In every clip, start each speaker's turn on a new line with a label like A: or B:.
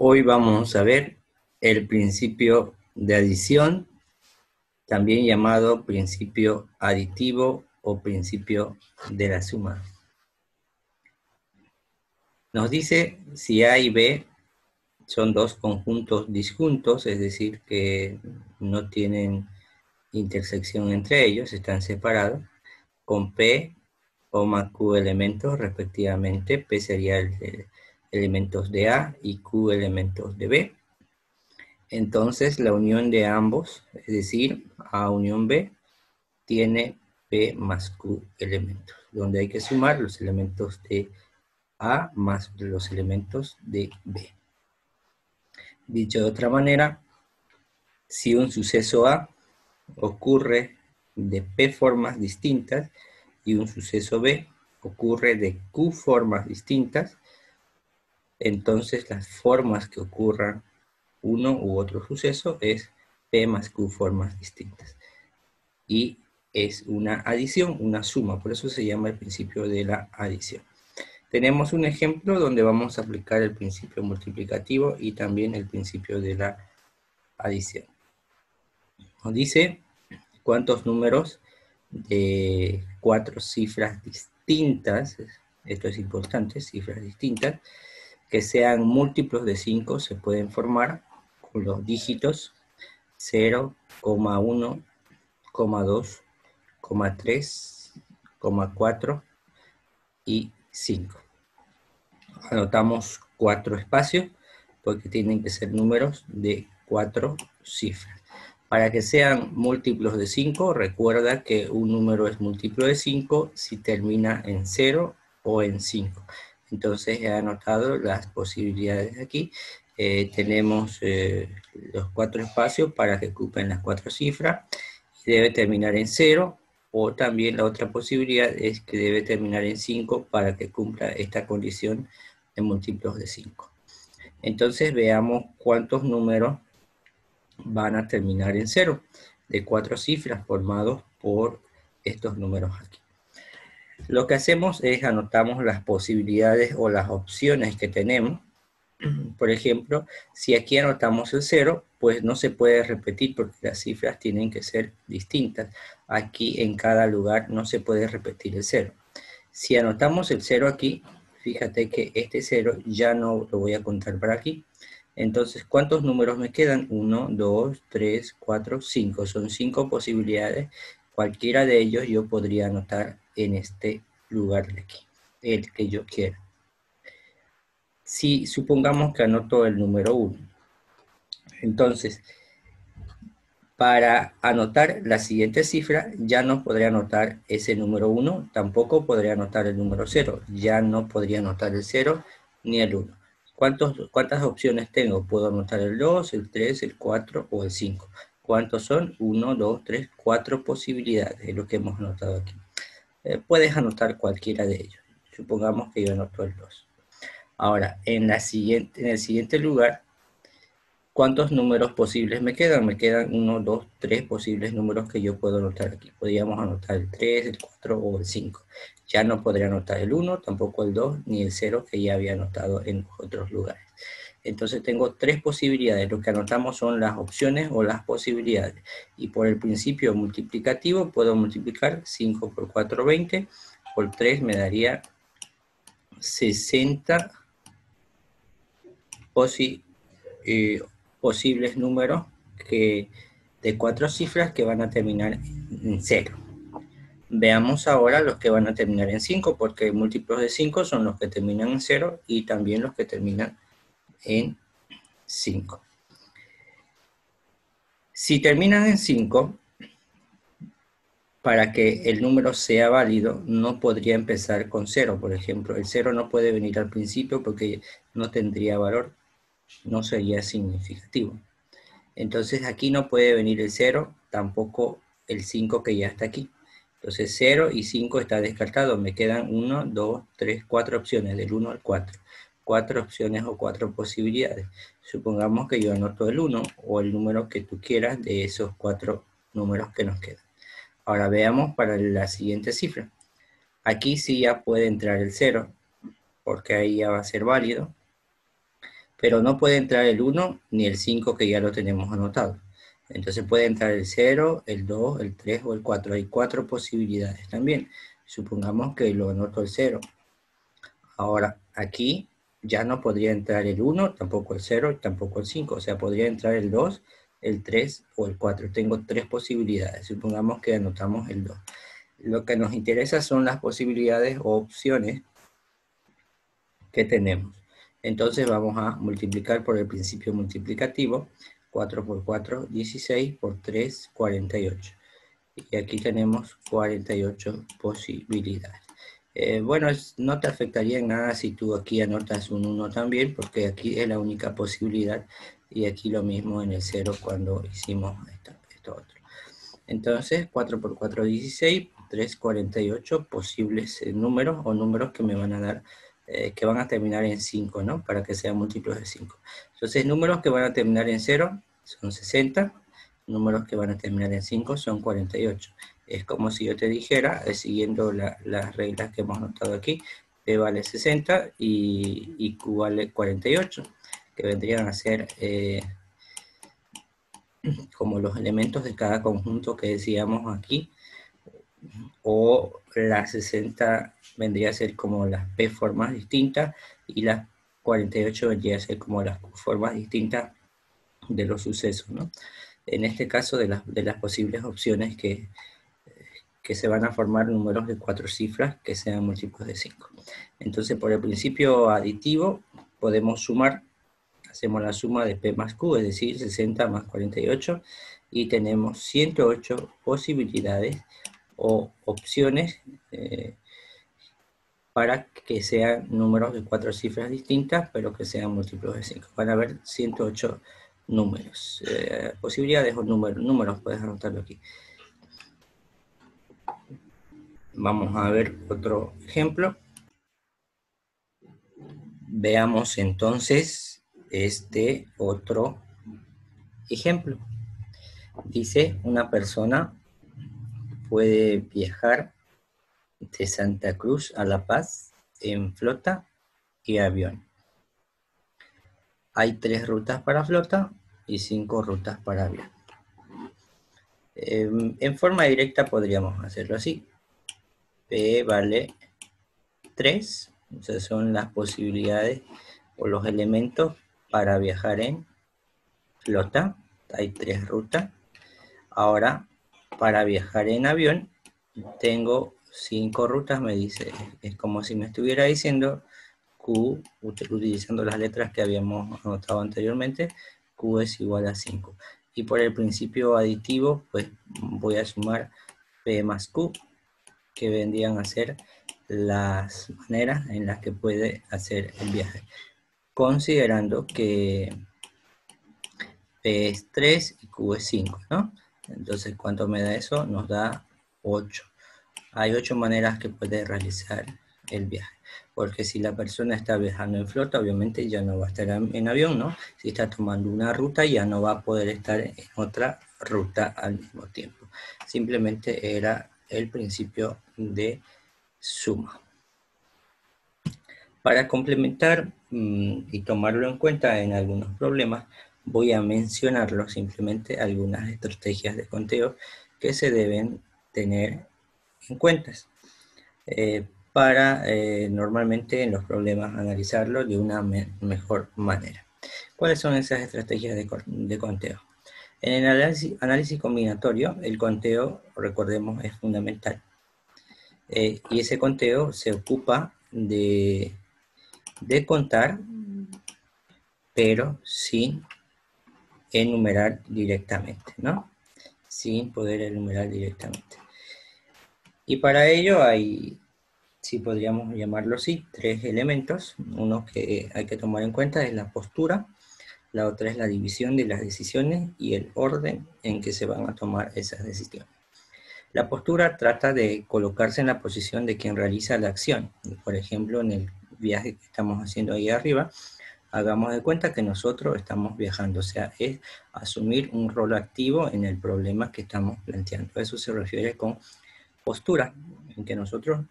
A: Hoy vamos a ver el principio de adición, también llamado principio aditivo o principio de la suma. Nos dice si A y B son dos conjuntos disjuntos, es decir, que no tienen intersección entre ellos, están separados, con P o más Q elementos respectivamente. P sería elementos de A y Q elementos de B. Entonces la unión de ambos, es decir, A unión B, tiene P más Q elementos, donde hay que sumar los elementos de A más los elementos de B. Dicho de otra manera, si un suceso A ocurre de P formas distintas y un suceso B ocurre de Q formas distintas, entonces las formas que ocurran uno u otro suceso es P más Q formas distintas. Y es una adición, una suma, por eso se llama el principio de la adición. Tenemos un ejemplo donde vamos a aplicar el principio multiplicativo y también el principio de la adición. Nos dice cuántos números de 4 cifras distintas, esto es importante, cifras distintas, que sean múltiplos de 5 se pueden formar con los dígitos 0, 1, 2, 3, 4 y 5. Anotamos 4 espacios porque tienen que ser números de 4 cifras. Para que sean múltiplos de 5, recuerda que un número es múltiplo de 5 si termina en 0 o en 5. Entonces he anotado las posibilidades aquí. Tenemos los 4 espacios para que ocupen las 4 cifras. Debe terminar en 0, o también la otra posibilidad es que debe terminar en 5 para que cumpla esta condición de múltiplos de 5. Entonces veamos cuántos números van a terminar en 0, de 4 cifras formados por estos números aquí. Lo que hacemos es anotamos las posibilidades o las opciones que tenemos. Por ejemplo, si aquí anotamos el 0, pues no se puede repetir porque las cifras tienen que ser distintas. Aquí en cada lugar no se puede repetir el 0. Si anotamos el 0 aquí, fíjate que este 0 ya no lo voy a contar para aquí. Entonces, ¿cuántos números me quedan? 1, 2, 3, 4, 5. Son 5 posibilidades. Cualquiera de ellos yo podría anotar en este lugar de aquí, el que yo quiera. Si supongamos que anoto el número 1, entonces, para anotar la siguiente cifra, ya no podré anotar ese número 1, tampoco podré anotar el número 0, ya no podría anotar el 0 ni el 1. ¿Cuántas opciones tengo? Puedo anotar el 2, el 3, el 4 o el 5. ¿Cuántos son? 1, 2, 3, 4 posibilidades, es lo que hemos anotado aquí. Puedes anotar cualquiera de ellos. Supongamos que yo anoto el 2. Ahora, en el siguiente lugar, ¿cuántos números posibles me quedan? Me quedan 1, 2, 3 posibles números que yo puedo anotar aquí. Podríamos anotar el 3, el 4 o el 5. Ya no podría anotar el 1, tampoco el 2, ni el 0 que ya había anotado en otros lugares. Entonces tengo 3 posibilidades. Lo que anotamos son las opciones o las posibilidades. Y por el principio multiplicativo puedo multiplicar 5 por 4, 20. Por 3 me daría 60 posibles números de 4 cifras que van a terminar en 0. Veamos ahora los que van a terminar en 5, porque múltiplos de 5 son los que terminan en 0 y también los que terminan en 5. Si terminan en 5, para que el número sea válido, no podría empezar con 0. Por ejemplo, el 0 no puede venir al principio porque no tendría valor, no sería significativo. Entonces aquí no puede venir el 0, tampoco el 5 que ya está aquí. Entonces 0 y 5 está descartado. Me quedan 1, 2, 3, 4 opciones, del 1 al 4. 4 opciones o 4 posibilidades. Supongamos que yo anoto el 1 o el número que tú quieras de esos 4 números que nos quedan. Ahora veamos para la siguiente cifra. Aquí sí ya puede entrar el 0, porque ahí ya va a ser válido. pero no puede entrar el 1 ni el 5 que ya lo tenemos anotado. Entonces puede entrar el 0, el 2, el 3 o el 4. Hay 4 posibilidades también. Supongamos que lo anoto el 0. Ahora, aquí ya no podría entrar el 1, tampoco el 0, tampoco el 5. O sea, podría entrar el 2, el 3 o el 4. Tengo 3 posibilidades. Supongamos que anotamos el 2. Lo que nos interesa son las posibilidades o opciones que tenemos. Entonces vamos a multiplicar por el principio multiplicativo. 4 por 4, 16, por 3, 48. Y aquí tenemos 48 posibilidades. Bueno, no te afectaría en nada si tú aquí anotas un 1 también, porque aquí es la única posibilidad, y aquí lo mismo en el 0 cuando hicimos esto otro. Entonces, 4 por 4, 16, 3, 48 posibles números o números que me van a dar, que van a terminar en 5, ¿no? Para que sean múltiplos de 5. Entonces, números que van a terminar en 0 son 60, números que van a terminar en 5 son 48. Es como si yo te dijera, siguiendo las reglas que hemos notado aquí, P vale 60 y Q vale 48, que vendrían a ser como los elementos de cada conjunto que decíamos aquí, o las 60 vendría a ser como las P formas distintas y las 48 vendría a ser como las formas distintas de los sucesos, ¿no? En este caso de las posibles opciones que se van a formar números de 4 cifras que sean múltiplos de 5. Entonces, por el principio aditivo, podemos sumar, hacemos la suma de P más Q, es decir, 60 más 48, y tenemos 108 posibilidades o opciones para que sean números de 4 cifras distintas, pero que sean múltiplos de 5. Van a haber 108 números. Posibilidades o números, puedes anotarlo aquí. Vamos a ver otro ejemplo. Veamos entonces este otro ejemplo. Dice, una persona puede viajar de Santa Cruz a La Paz en flota y avión. Hay 3 rutas para flota y 5 rutas para avión. En forma directa podríamos hacerlo así. P vale 3, o sea, son las posibilidades o los elementos para viajar en flota. Hay 3 rutas. Ahora, para viajar en avión, tengo 5 rutas, me dice. Es como si me estuviera diciendo Q, utilizando las letras que habíamos anotado anteriormente, Q es igual a 5. Y por el principio aditivo, pues voy a sumar P más Q, que vendrían a ser las maneras en las que puede hacer el viaje. Considerando que P es 3 y Q es 5, ¿no? Entonces, ¿cuánto me da eso? Nos da 8. Hay 8 maneras que puede realizar el viaje. Porque si la persona está viajando en flota, obviamente ya no va a estar en avión, ¿no? Si está tomando una ruta, ya no va a poder estar en otra ruta al mismo tiempo. Simplemente era el principio de suma. Para complementar y tomarlo en cuenta en algunos problemas, voy a mencionarlo simplemente algunas estrategias de conteo que se deben tener en cuenta para normalmente en los problemas analizarlo de una mejor manera. ¿Cuáles son esas estrategias de conteo? En el análisis combinatorio, el conteo, recordemos, es fundamental. Y ese conteo se ocupa de contar, pero sin enumerar directamente, ¿no? Sin poder enumerar directamente. Y para ello hay, si podríamos llamarlo así, 3 elementos. Uno que hay que tomar en cuenta es la postura, la otra es la división de las decisiones y el orden en que se van a tomar esas decisiones. La postura trata de colocarse en la posición de quien realiza la acción. Por ejemplo, en el viaje que estamos haciendo ahí arriba, hagamos de cuenta que nosotros estamos viajando, o sea, es asumir un rol activo en el problema que estamos planteando. Eso se refiere con postura, en que nosotros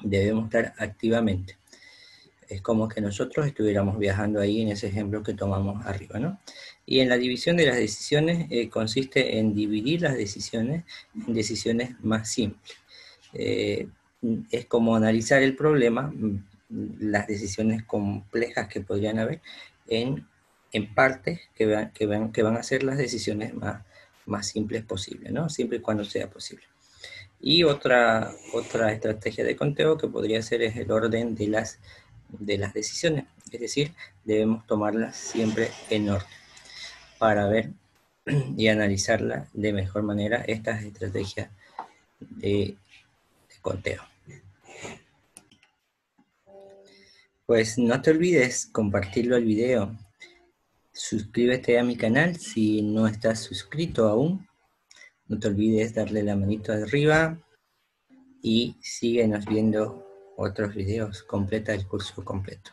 A: debemos estar activamente. Es como que nosotros estuviéramos viajando ahí en ese ejemplo que tomamos arriba, ¿no? Y en la división de las decisiones consiste en dividir las decisiones en decisiones más simples. Es como analizar el problema, las decisiones complejas que podrían haber, en partes que van a ser las decisiones más simples posibles, ¿no? Siempre y cuando sea posible. Y otra estrategia de conteo que podría ser es el orden de las decisiones, es decir, debemos tomarlas siempre en orden para ver y analizarla de mejor manera estas estrategias de conteo. Pues no te olvides compartirlo el video. Suscríbete a mi canal si no estás suscrito aún. No te olvides darle la manito arriba y síguenos viendo otros videos. Completa el curso completo.